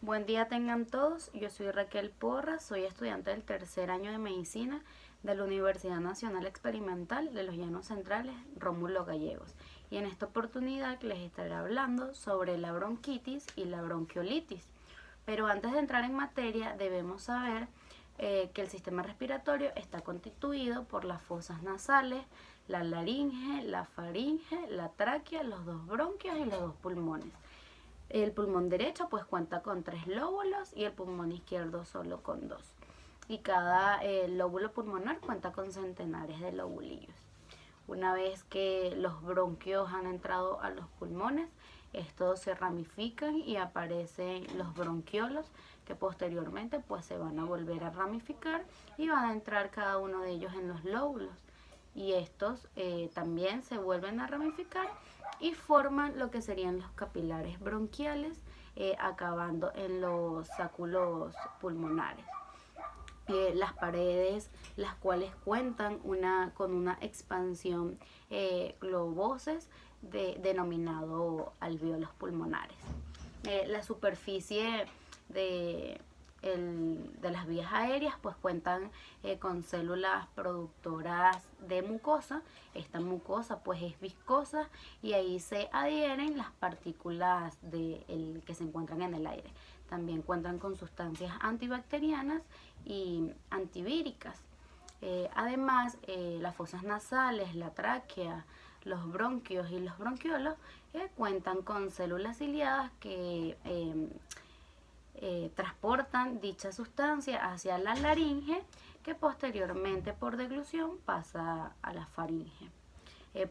Buen día tengan todos, yo soy Raquel Porras, soy estudiante del tercer año de medicina de la Universidad Nacional Experimental de los Llanos Centrales, Rómulo Gallegos. Y en esta oportunidad les estaré hablando sobre la bronquitis y la bronquiolitis. Pero antes de entrar en materia debemos saber que el sistema respiratorio está constituido por las fosas nasales, la laringe, la faringe, la tráquea, los dos bronquios y los dos pulmones. El pulmón derecho pues cuenta con 3 lóbulos y el pulmón izquierdo solo con 2. Y cada lóbulo pulmonar cuenta con centenares de lobulillos. Una vez que los bronquios han entrado a los pulmones, estos se ramifican y aparecen los bronquiolos que posteriormente pues se van a volver a ramificar y van a entrar cada uno de ellos en los lóbulos. Y estos también se vuelven a ramificar y forman lo que serían los capilares bronquiales, acabando en los sacúlos pulmonares. Las paredes, las cuales cuentan con una expansión globosos denominado alvéolos pulmonares. La superficie de, de las vías aéreas pues cuentan con células productoras de mucosa. Esta mucosa pues es viscosa y ahí se adhieren las partículas que se encuentran en el aire. También cuentan con sustancias antibacterianas y antivíricas. Además, las fosas nasales, la tráquea, los bronquios y los bronquiolos cuentan con células ciliadas que transportan dicha sustancia hacia la laringe, que posteriormente por deglución pasa a la faringe.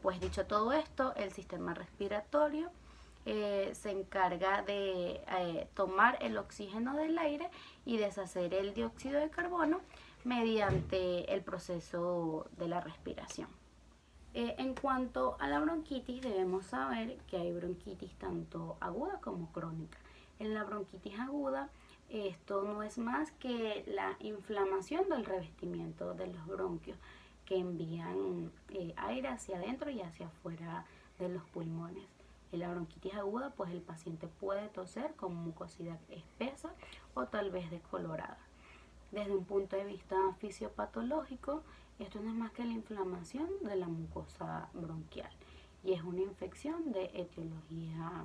Pues dicho todo esto, el sistema respiratorio se encarga de tomar el oxígeno del aire y deshacer el dióxido de carbono mediante el proceso de la respiración. En cuanto a la bronquitis, debemos saber que hay bronquitis tanto aguda como crónica. En la bronquitis aguda, esto no es más que la inflamación del revestimiento de los bronquios que envían aire hacia adentro y hacia afuera de los pulmones. En la bronquitis aguda, pues el paciente puede toser con mucosidad espesa o tal vez descolorada. Desde un punto de vista fisiopatológico, esto no es más que la inflamación de la mucosa bronquial y es una infección de etiología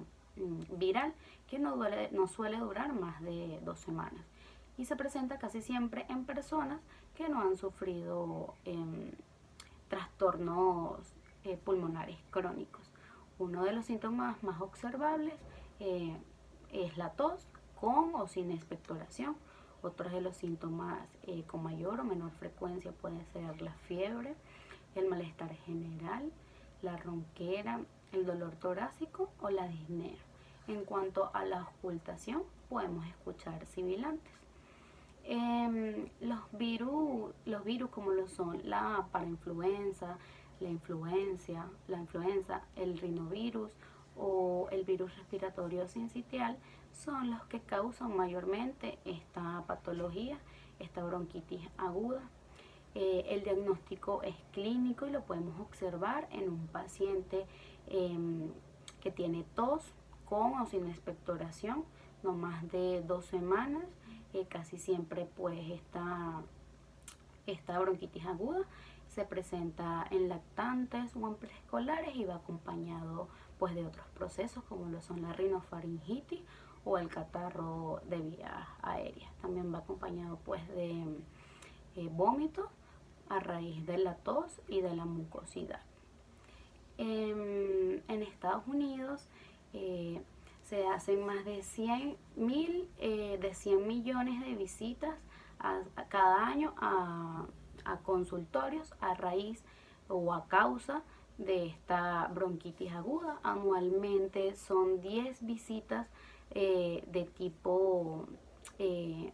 viral que no suele durar más de 2 semanas y se presenta casi siempre en personas que no han sufrido trastornos pulmonares crónicos. Uno de los síntomas más observables es la tos con o sin expectoración. Otros de los síntomas con mayor o menor frecuencia pueden ser la fiebre, el malestar general, la ronquera, el dolor torácico o la disnea. En cuanto a la auscultación, podemos escuchar sibilantes. Los virus como lo son la parainfluenza, la influenza, el rinovirus o el virus respiratorio sincitial son los que causan mayormente esta patología, esta bronquitis aguda. El diagnóstico es clínico y lo podemos observar en un paciente que tiene tos con o sin expectoración, no más de 2 semanas. Casi siempre pues esta bronquitis aguda se presenta en lactantes o en preescolares y va acompañado pues de otros procesos como lo son la rinofaringitis o el catarro de vías aéreas. También va acompañado pues de vómitos a raíz de la tos y de la mucosidad. En Estados Unidos se hacen más de 100 millones de visitas cada año a consultorios a raíz o a causa de esta bronquitis aguda. Anualmente son 10 visitas de tipo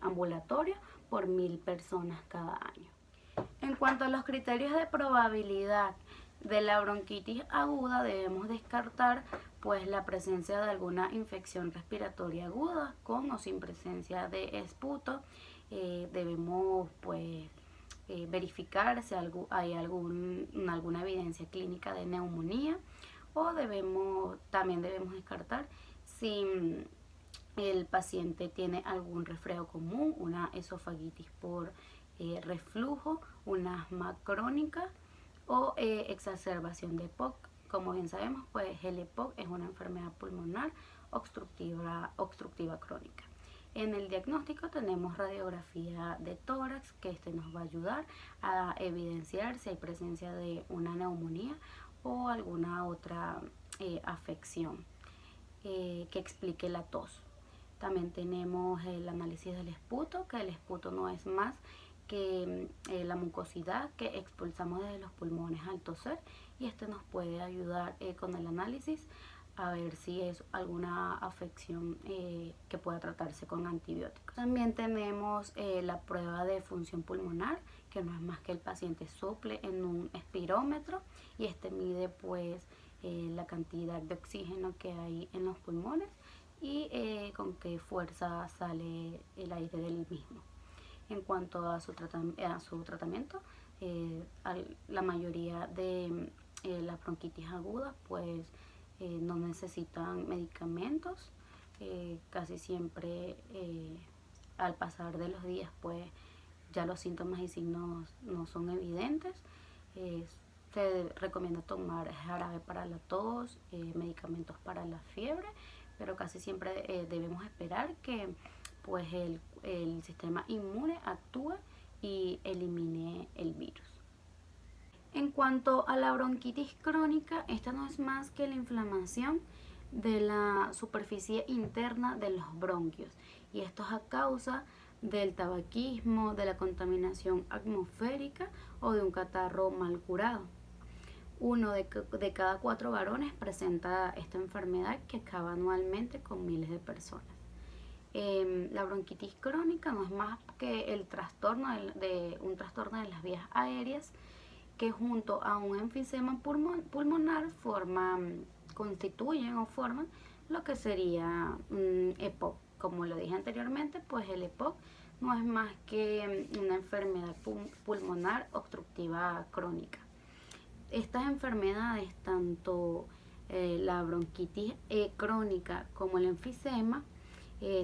ambulatorio por 1000 personas cada año. En cuanto a los criterios de probabilidad de la bronquitis aguda, debemos descartar pues la presencia de alguna infección respiratoria aguda con o sin presencia de esputo. Debemos pues verificar si hay alguna evidencia clínica de neumonía o también debemos descartar si el paciente tiene algún resfriado común, una esofagitis por reflujo, una asma crónica o exacerbación de EPOC. Como bien sabemos, pues el EPOC es una enfermedad pulmonar obstructiva crónica. En el diagnóstico tenemos radiografía de tórax, que nos va a ayudar a evidenciar si hay presencia de una neumonía o alguna otra afección que explique la tos. También tenemos el análisis del esputo, que el esputo no es más que la mucosidad que expulsamos desde los pulmones al toser, y este nos puede ayudar con el análisis a ver si es alguna afección que pueda tratarse con antibióticos. También tenemos la prueba de función pulmonar, que no es más que el paciente sople en un espirómetro, y este mide pues la cantidad de oxígeno que hay en los pulmones y con qué fuerza sale el aire del mismo. En cuanto a su tratamiento, la mayoría de las bronquitis agudas pues no necesitan medicamentos. Casi siempre al pasar de los días pues ya los síntomas y signos no son evidentes. Se recomienda tomar jarabe para la tos, medicamentos para la fiebre, pero casi siempre debemos esperar que pues el sistema inmune actúe y elimine el virus. En cuanto a la bronquitis crónica, esta no es más que la inflamación de la superficie interna de los bronquios, y esto es a causa del tabaquismo, de la contaminación atmosférica o de un catarro mal curado. Uno de cada 4 varones presenta esta enfermedad, que acaba anualmente con miles de personas. La bronquitis crónica no es más que el trastorno un trastorno de las vías aéreas, que junto a un enfisema pulmonar constituyen o forman lo que sería EPOC. Como lo dije anteriormente, pues el EPOC no es más que una enfermedad pulmonar obstructiva crónica. Estas enfermedades, tanto la bronquitis crónica como el enfisema,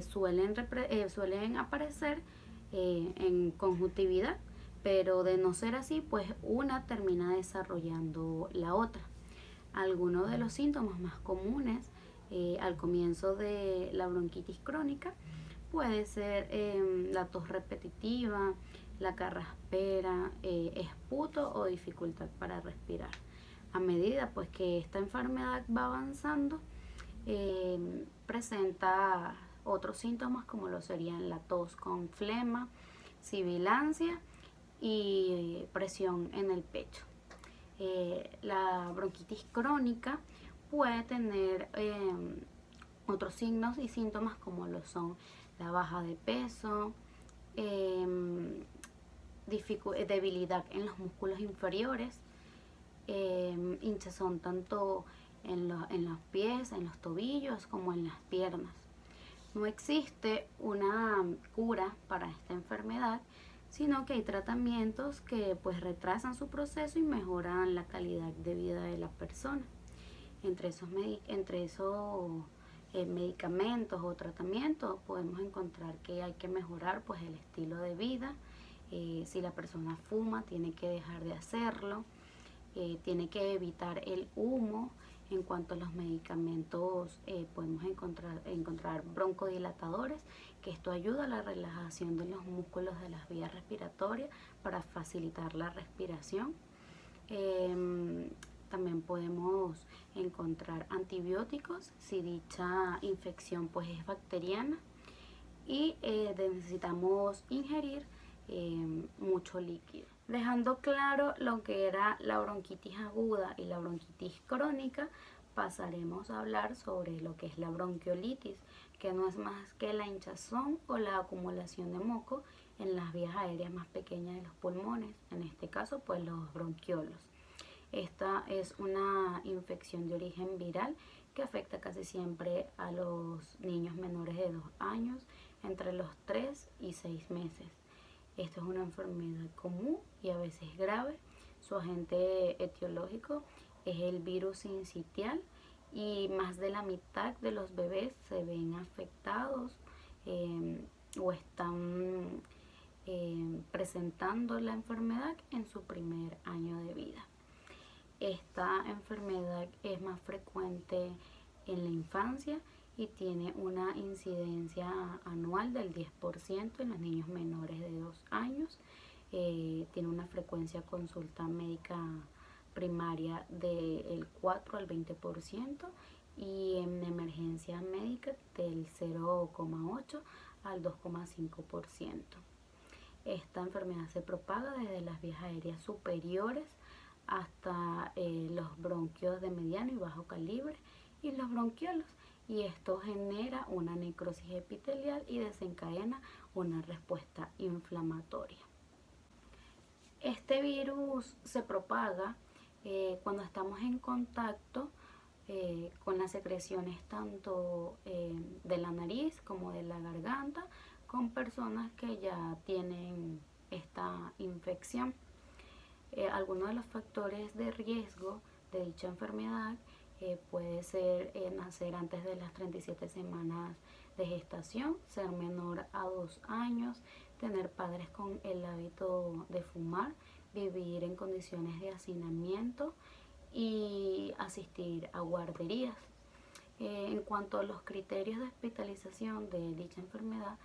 suelen aparecer en conjuntividad, pero de no ser así, pues una termina desarrollando la otra. Algunos de los síntomas más comunes al comienzo de la bronquitis crónica puede ser la tos repetitiva, la carraspera, esputo o dificultad para respirar. A medida pues que esta enfermedad va avanzando, presenta otros síntomas como lo serían la tos con flema, sibilancia y presión en el pecho. La bronquitis crónica puede tener otros signos y síntomas como lo son la baja de peso, debilidad en los músculos inferiores, hinchazón tanto en los pies, en los tobillos como en las piernas. No existe una cura para esta enfermedad, sino que hay tratamientos que pues retrasan su proceso y mejoran la calidad de vida de la persona. Entre esos medicamentos o tratamientos podemos encontrar que hay que mejorar pues el estilo de vida. Si la persona fuma, tiene que dejar de hacerlo. Tiene que evitar el humo. En cuanto a los medicamentos, podemos encontrar broncodilatadores, que esto ayuda a la relajación de los músculos de las vías respiratorias para facilitar la respiración. También podemos encontrar antibióticos si dicha infección pues es bacteriana, y necesitamos ingerir mucho líquido. Dejando claro lo que era la bronquitis aguda y la bronquitis crónica, pasaremos a hablar sobre lo que es la bronquiolitis, que no es más que la hinchazón o la acumulación de moco en las vías aéreas más pequeñas de los pulmones, en este caso pues los bronquiolos. Esta es una infección de origen viral que afecta casi siempre a los niños menores de 2 años, entre los 3 y 6 meses. Esto es una enfermedad común y a veces grave. Su agente etiológico es el virus sincitial, y más de la mitad de los bebés se ven afectados o están presentando la enfermedad en su primer año de vida. Esta enfermedad es más frecuente en la infancia y tiene una incidencia anual del 10% en los niños menores de 2 años. Tiene una frecuencia consulta médica primaria del 4 al 20% y en emergencia médica del 0,8 al 2,5%. Esta enfermedad se propaga desde las vías aéreas superiores hasta los bronquios de mediano y bajo calibre y los bronquiolos, y esto genera una necrosis epitelial y desencadena una respuesta inflamatoria. Este virus se propaga cuando estamos en contacto con las secreciones tanto de la nariz como de la garganta con personas que ya tienen esta infección. Algunos de los factores de riesgo de dicha enfermedad puede ser nacer antes de las 37 semanas de gestación, ser menor a 2 años, tener padres con el hábito de fumar, vivir en condiciones de hacinamiento y asistir a guarderías. En cuanto a los criterios de hospitalización de dicha enfermedad,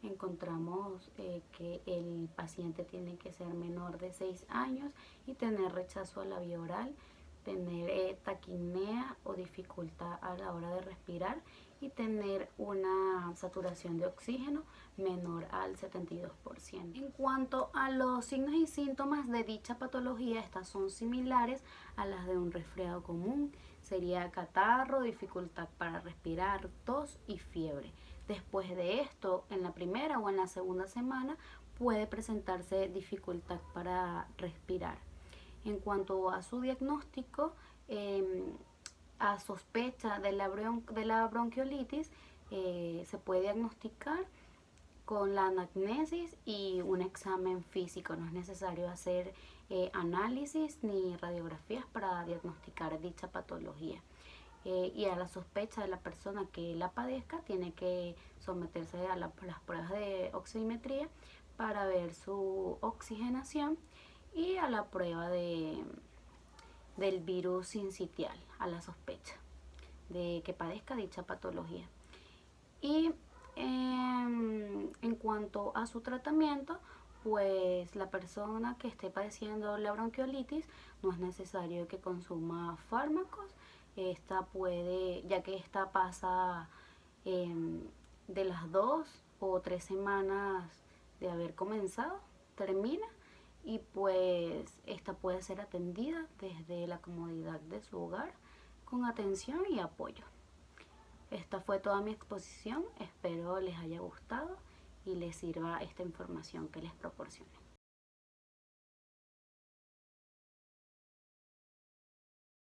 encontramos que el paciente tiene que ser menor de 6 años y tener rechazo a la vía oral, tener taquipnea o dificultad a la hora de respirar y tener una saturación de oxígeno menor al 72%. En cuanto a los signos y síntomas de dicha patología, estas son similares a las de un resfriado común. Sería catarro, dificultad para respirar, tos y fiebre. Después de esto, en la primera o en la segunda semana, puede presentarse dificultad para respirar. En cuanto a su diagnóstico, a sospecha de la bronquiolitis, se puede diagnosticar con la anamnesis y un examen físico. No es necesario hacer análisis ni radiografías para diagnosticar dicha patología. Y a la sospecha de la persona que la padezca, tiene que someterse a las pruebas de oximetría para ver su oxigenación y a la prueba del virus sincitial, a la sospecha de que padezca dicha patología. Y en cuanto a su tratamiento, pues la persona que esté padeciendo la bronquiolitis no es necesario que consuma fármacos. Esta puede, ya que esta pasa de las 2 o 3 semanas de haber comenzado, termina, y pues esta puede ser atendida desde la comodidad de su hogar con atención y apoyo. Esta fue toda mi exposición, espero les haya gustado y les sirva esta información que les proporcioné.